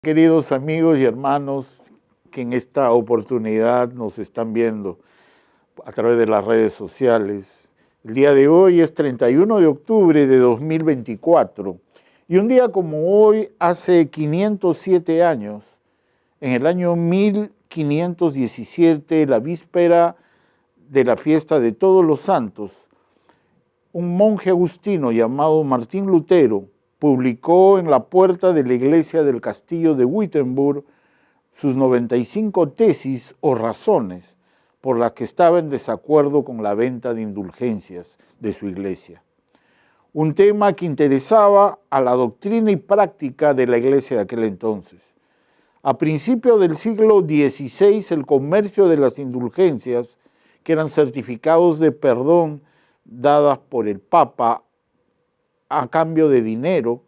Queridos amigos y hermanos que en esta oportunidad nos están viendo a través de las redes sociales, el día de hoy es 31 de octubre de 2024 y un día como hoy, hace 507 años, en el año 1517, la víspera de la fiesta de Todos los Santos, un monje agustino llamado Martín Lutero publicó en la puerta de la iglesia del castillo de Wittenberg sus 95 tesis o razones por las que estaba en desacuerdo con la venta de indulgencias de su iglesia. Un tema que interesaba a la doctrina y práctica de la iglesia de aquel entonces. A principios del siglo XVI, el comercio de las indulgencias, que eran certificados de perdón dadas por el Papa a cambio de dinero,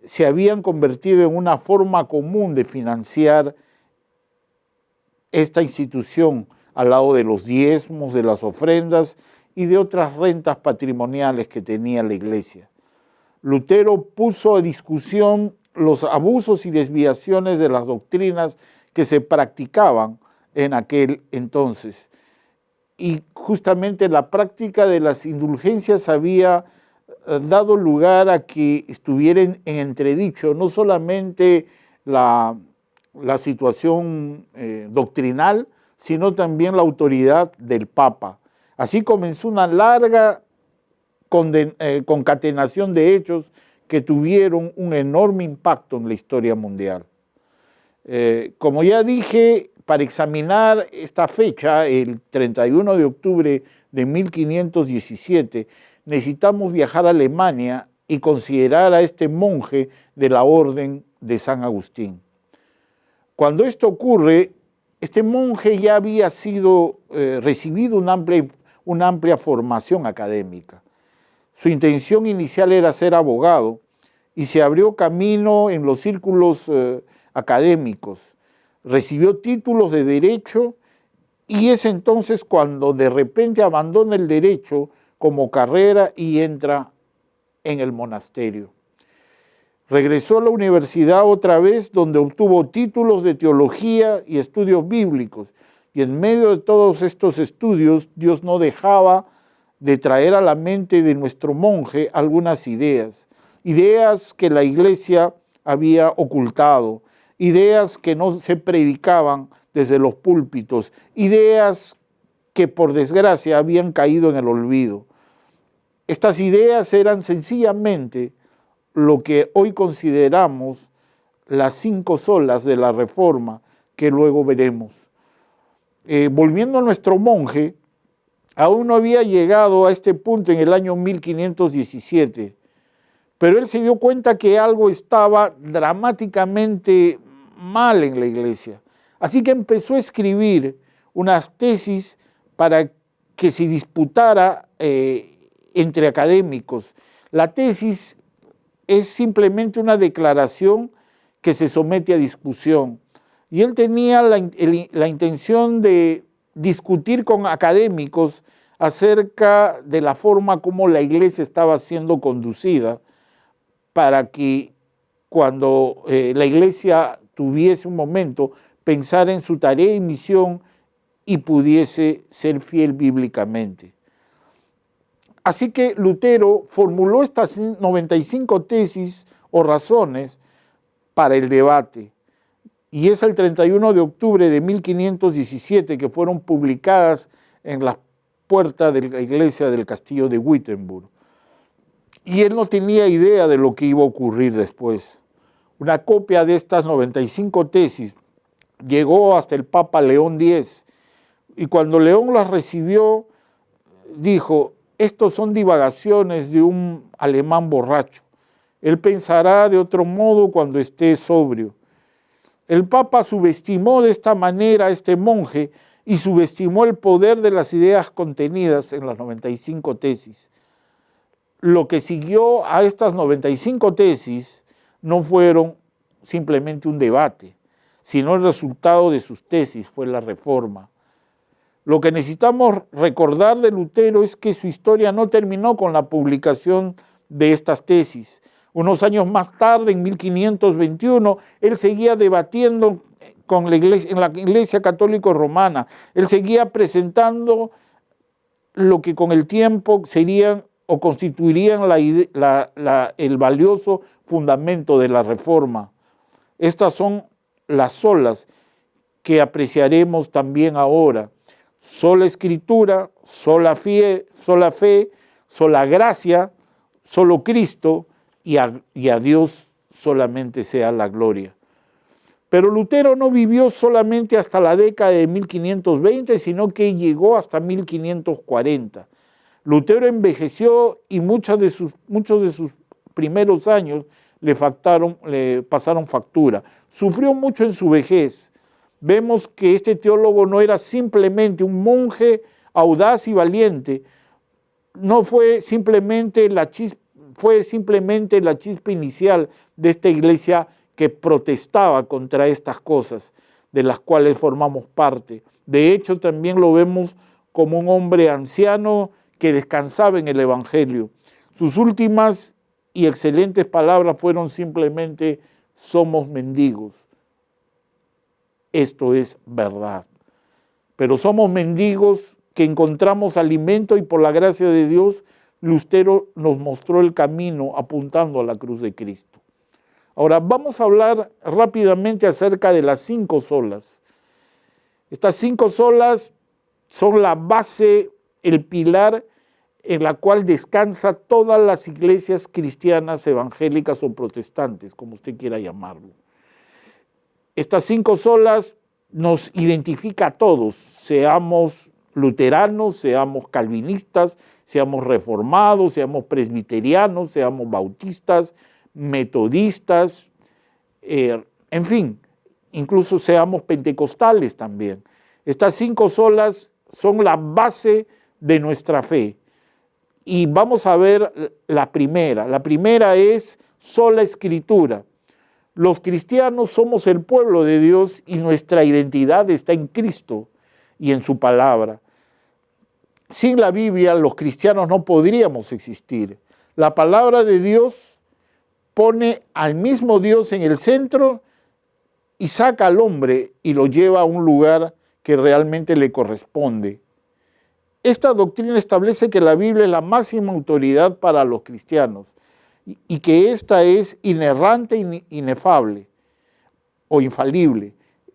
se habían convertido en una forma común de financiar esta institución al lado de los diezmos, de las ofrendas y de otras rentas patrimoniales que tenía la iglesia. Lutero puso a discusión los abusos y desviaciones de las doctrinas que se practicaban en aquel entonces. Y justamente la práctica de las indulgencias había dado lugar a que estuviera en entredicho no solamente la situación doctrinal, sino también la autoridad del Papa. Así comenzó una larga concatenación de hechos que tuvieron un enorme impacto en la historia mundial. Como ya dije, para examinar esta fecha, el 31 de octubre de 1517, necesitamos viajar a Alemania y considerar a este monje de la Orden de San Agustín. Cuando esto ocurre, este monje ya había recibido una amplia formación académica. Su intención inicial era ser abogado y se abrió camino en los círculos académicos. Recibió títulos de derecho y es entonces cuando de repente abandona el derecho como carrera y entra en el monasterio. Regresó a la universidad otra vez, donde obtuvo títulos de teología y estudios bíblicos. Y en medio de todos estos estudios, Dios no dejaba de traer a la mente de nuestro monje algunas ideas que la iglesia había ocultado, ideas que no se predicaban desde los púlpitos, ideas que por desgracia habían caído en el olvido. Estas ideas eran sencillamente lo que hoy consideramos las 5 solas de la Reforma, que luego veremos. Volviendo a nuestro monje, aún no había llegado a este punto en el año 1517, pero él se dio cuenta que algo estaba dramáticamente mal en la iglesia. Así que empezó a escribir unas tesis para que se disputara entre académicos. La tesis es simplemente una declaración que se somete a discusión. Y él tenía la intención de discutir con académicos acerca de la forma como la iglesia estaba siendo conducida, para que cuando la iglesia tuviese un momento, pensara en su tarea y misión y pudiese ser fiel bíblicamente. Así que Lutero formuló estas 95 tesis o razones para el debate. Y es el 31 de octubre de 1517 que fueron publicadas en las puertas de la iglesia del castillo de Wittenberg. Y él no tenía idea de lo que iba a ocurrir después. Una copia de estas 95 tesis llegó hasta el Papa León X. Y cuando León las recibió, dijo: estos son divagaciones de un alemán borracho. Él pensará de otro modo cuando esté sobrio. El Papa subestimó de esta manera a este monje y subestimó el poder de las ideas contenidas en las 95 tesis. Lo que siguió a estas 95 tesis no fueron simplemente un debate, sino el resultado de sus tesis fue la Reforma. Lo que necesitamos recordar de Lutero es que su historia no terminó con la publicación de estas tesis. Unos años más tarde, en 1521, él seguía debatiendo con la iglesia, en la Iglesia Católica Romana. Él seguía presentando lo que con el tiempo serían o constituirían el valioso fundamento de la Reforma. Estas son las solas que apreciaremos también ahora. Sola Escritura, sola fe, sola gracia, solo Cristo, y a Dios solamente sea la gloria. Pero Lutero no vivió solamente hasta la década de 1520, sino que llegó hasta 1540. Lutero envejeció y muchos de sus primeros años le pasaron factura. Sufrió mucho en su vejez. Vemos que este teólogo no era simplemente un monje audaz y valiente, no fue simplemente la chispa inicial de esta iglesia que protestaba contra estas cosas de las cuales formamos parte. De hecho, también lo vemos como un hombre anciano que descansaba en el Evangelio. Sus últimas y excelentes palabras fueron simplemente: somos mendigos. Esto es verdad. Pero somos mendigos que encontramos alimento, y por la gracia de Dios, Lutero nos mostró el camino apuntando a la cruz de Cristo. Ahora vamos a hablar rápidamente acerca de las 5 solas. Estas 5 solas son la base, el pilar en la cual descansa todas las iglesias cristianas, evangélicas o protestantes, como usted quiera llamarlo. Estas 5 solas nos identifica a todos, seamos luteranos, seamos calvinistas, seamos reformados, seamos presbiterianos, seamos bautistas, metodistas, en fin, incluso seamos pentecostales también. Estas 5 solas son la base de nuestra fe. Y vamos a ver la primera. La primera es sola Escritura. Los cristianos somos el pueblo de Dios y nuestra identidad está en Cristo y en su palabra. Sin la Biblia, los cristianos no podríamos existir. La palabra de Dios pone al mismo Dios en el centro y saca al hombre y lo lleva a un lugar que realmente le corresponde. Esta doctrina establece que la Biblia es la máxima autoridad para los cristianos y que ésta es inerrante e inefable o infalible.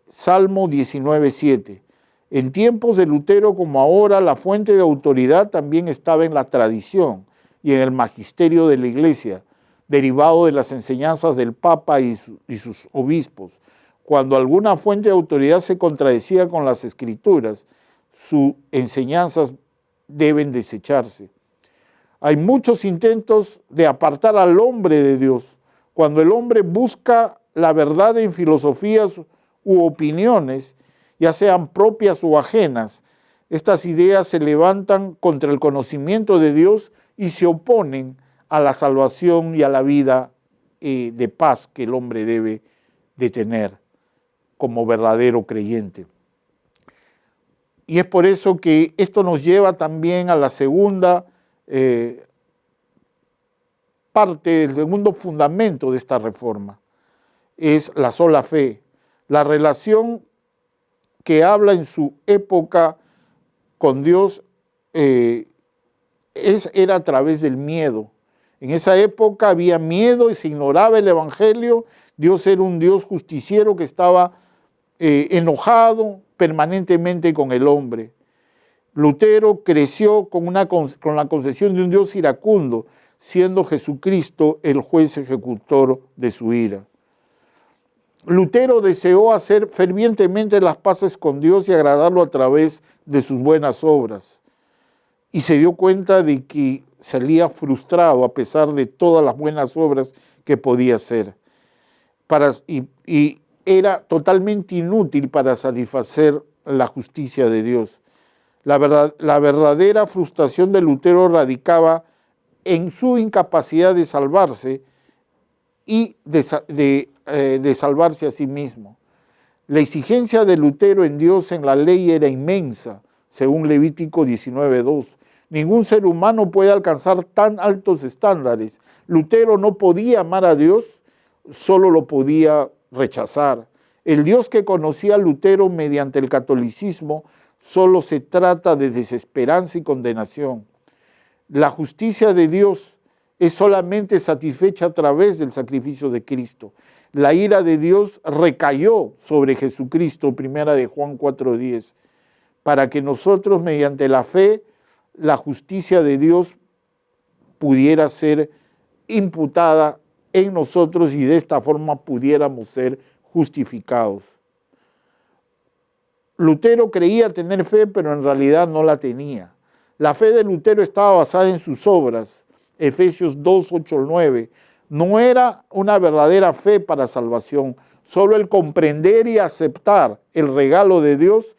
Salmo 19:7. En tiempos de Lutero como ahora, la fuente de autoridad también estaba en la tradición y en el magisterio de la Iglesia, derivado de las enseñanzas del Papa y sus obispos. Cuando alguna fuente de autoridad se contradecía con las Escrituras, sus enseñanzas deben desecharse. Hay muchos intentos de apartar al hombre de Dios. Cuando el hombre busca la verdad en filosofías u opiniones, ya sean propias o ajenas, estas ideas se levantan contra el conocimiento de Dios y se oponen a la salvación y a la vida de paz que el hombre debe de tener como verdadero creyente. Y es por eso que esto nos lleva también a la segunda parte, el segundo fundamento de esta reforma, es la sola fe. La relación que habla en su época con Dios era a través del miedo. En esa época había miedo y se ignoraba el Evangelio. Dios era un Dios justiciero que estaba enojado permanentemente con el hombre. Lutero creció con la concepción de un Dios iracundo, siendo Jesucristo el juez ejecutor de su ira. Lutero deseó hacer fervientemente las paces con Dios y agradarlo a través de sus buenas obras. Y se dio cuenta de que salía frustrado a pesar de todas las buenas obras que podía hacer. Y era totalmente inútil para satisfacer la justicia de Dios. La verdadera frustración de Lutero radicaba en su incapacidad de salvarse y de salvarse a sí mismo. La exigencia de Lutero en Dios, en la ley, era inmensa, según Levítico 19:2. Ningún ser humano puede alcanzar tan altos estándares. Lutero no podía amar a Dios, solo lo podía rechazar. El Dios que conocía Lutero mediante el catolicismo solo se trata de desesperanza y condenación. La justicia de Dios es solamente satisfecha a través del sacrificio de Cristo. La ira de Dios recayó sobre Jesucristo, primera de Juan 4:10, para que nosotros mediante la fe, la justicia de Dios pudiera ser imputada en nosotros y de esta forma pudiéramos ser justificados. Lutero creía tener fe, pero en realidad no la tenía. La fe de Lutero estaba basada en sus obras, Efesios 2, 8, 9. No era una verdadera fe para salvación, solo el comprender y aceptar el regalo de Dios.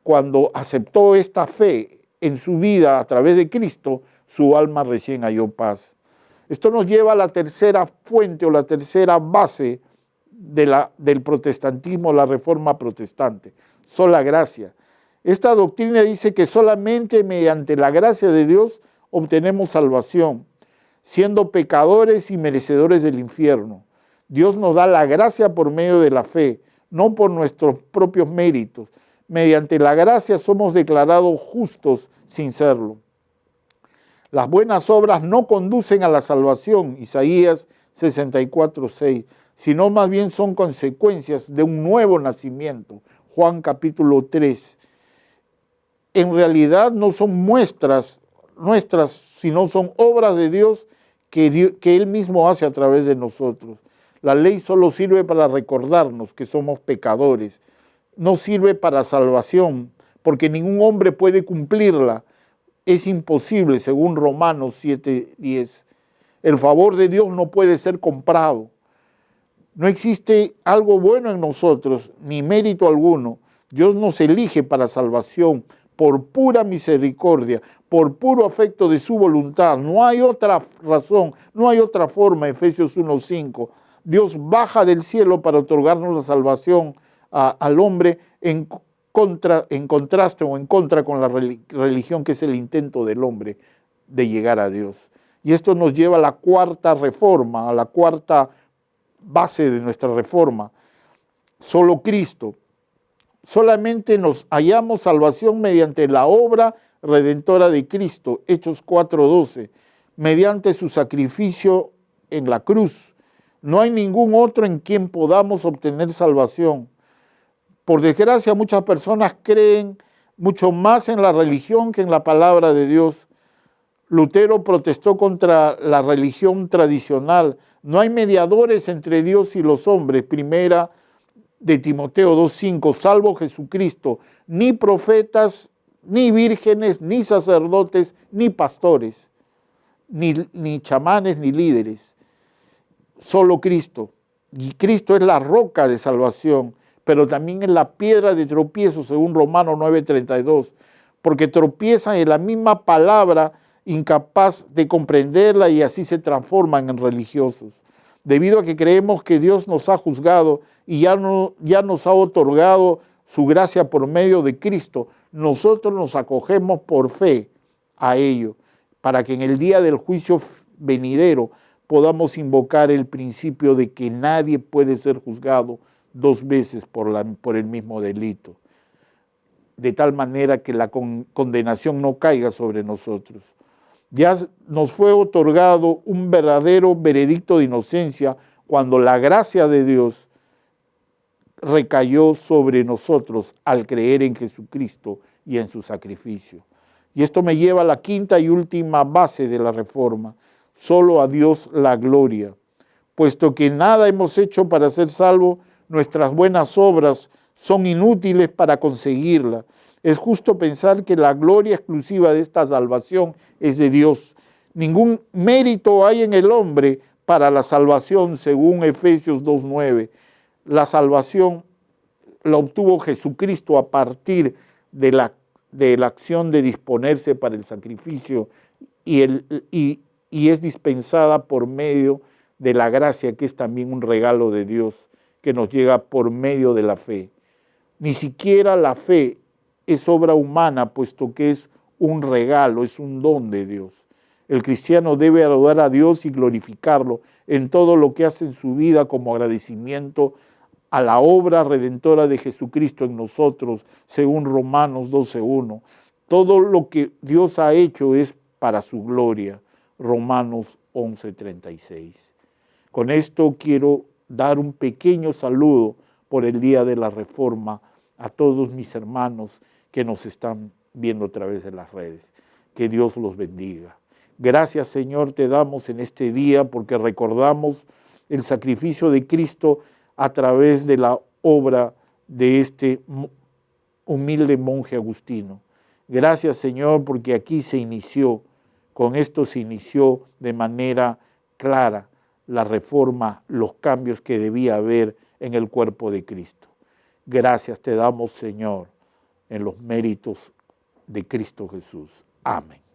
Cuando aceptó esta fe en su vida a través de Cristo, su alma recién halló paz. Esto nos lleva a la tercera fuente o la tercera base del protestantismo, la reforma protestante, sola gracia. Esta doctrina dice que solamente mediante la gracia de Dios obtenemos salvación, siendo pecadores y merecedores del infierno. Dios nos da la gracia por medio de la fe, no por nuestros propios méritos. Mediante la gracia somos declarados justos sin serlo. Las buenas obras no conducen a la salvación, Isaías 64:6, sino más bien son consecuencias de un nuevo nacimiento, Juan capítulo 3. En realidad no son muestras nuestras, sino son obras de Dios que Él mismo hace a través de nosotros. La ley solo sirve para recordarnos que somos pecadores, no sirve para salvación, porque ningún hombre puede cumplirla. Es imposible, según Romanos 7:10. El favor de Dios no puede ser comprado. No existe algo bueno en nosotros, ni mérito alguno. Dios nos elige para salvación, por pura misericordia, por puro afecto de su voluntad. No hay otra razón, no hay otra forma, Efesios 1:5. Dios baja del cielo para otorgarnos la salvación al hombre en contraste o en contra con la religión, que es el intento del hombre de llegar a Dios. Y esto nos lleva a la cuarta reforma, a la cuarta base de nuestra reforma. Solo Cristo. Solamente nos hallamos salvación mediante la obra redentora de Cristo, Hechos 4:12, mediante su sacrificio en la cruz. No hay ningún otro en quien podamos obtener salvación. Por desgracia, muchas personas creen mucho más en la religión que en la palabra de Dios. Lutero protestó contra la religión tradicional. No hay mediadores entre Dios y los hombres, primera de Timoteo 2:5, salvo Jesucristo, ni profetas, ni vírgenes, ni sacerdotes, ni pastores, ni chamanes, ni líderes. Solo Cristo. Y Cristo es la roca de salvación, pero también es la piedra de tropiezo, según Romanos 9:32, porque tropiezan en la misma palabra, incapaz de comprenderla, y así se transforman en religiosos. Debido a que creemos que Dios nos ha juzgado y ya nos ha otorgado su gracia por medio de Cristo, nosotros nos acogemos por fe a ello, para que en el día del juicio venidero podamos invocar el principio de que nadie puede ser juzgado dos veces por el mismo delito, de tal manera que la condenación no caiga sobre nosotros. Ya nos fue otorgado un verdadero veredicto de inocencia cuando la gracia de Dios recayó sobre nosotros al creer en Jesucristo y en su sacrificio. Y esto me lleva a la quinta y última base de la reforma. Solo a Dios la gloria. Puesto que nada hemos hecho para ser salvos, nuestras buenas obras son inútiles para conseguirla. Es justo pensar que la gloria exclusiva de esta salvación es de Dios. Ningún mérito hay en el hombre para la salvación, según Efesios 2:9. La salvación la obtuvo Jesucristo a partir de la acción de disponerse para el sacrificio y es dispensada por medio de la gracia, que es también un regalo de Dios que nos llega por medio de la fe. Ni siquiera la fe es obra humana, puesto que es un regalo, es un don de Dios. El cristiano debe adorar a Dios y glorificarlo en todo lo que hace en su vida como agradecimiento a la obra redentora de Jesucristo en nosotros, según Romanos 12:1. Todo lo que Dios ha hecho es para su gloria, Romanos 11:36. Con esto quiero dar un pequeño saludo por el Día de la Reforma a todos mis hermanos que nos están viendo a través de las redes. Que Dios los bendiga. Gracias, Señor, te damos en este día porque recordamos el sacrificio de Cristo a través de la obra de este humilde monje agustino. Gracias, Señor, porque aquí con esto se inició de manera clara la reforma, los cambios que debía haber en el cuerpo de Cristo. Gracias te damos, Señor, en los méritos de Cristo Jesús. Amén.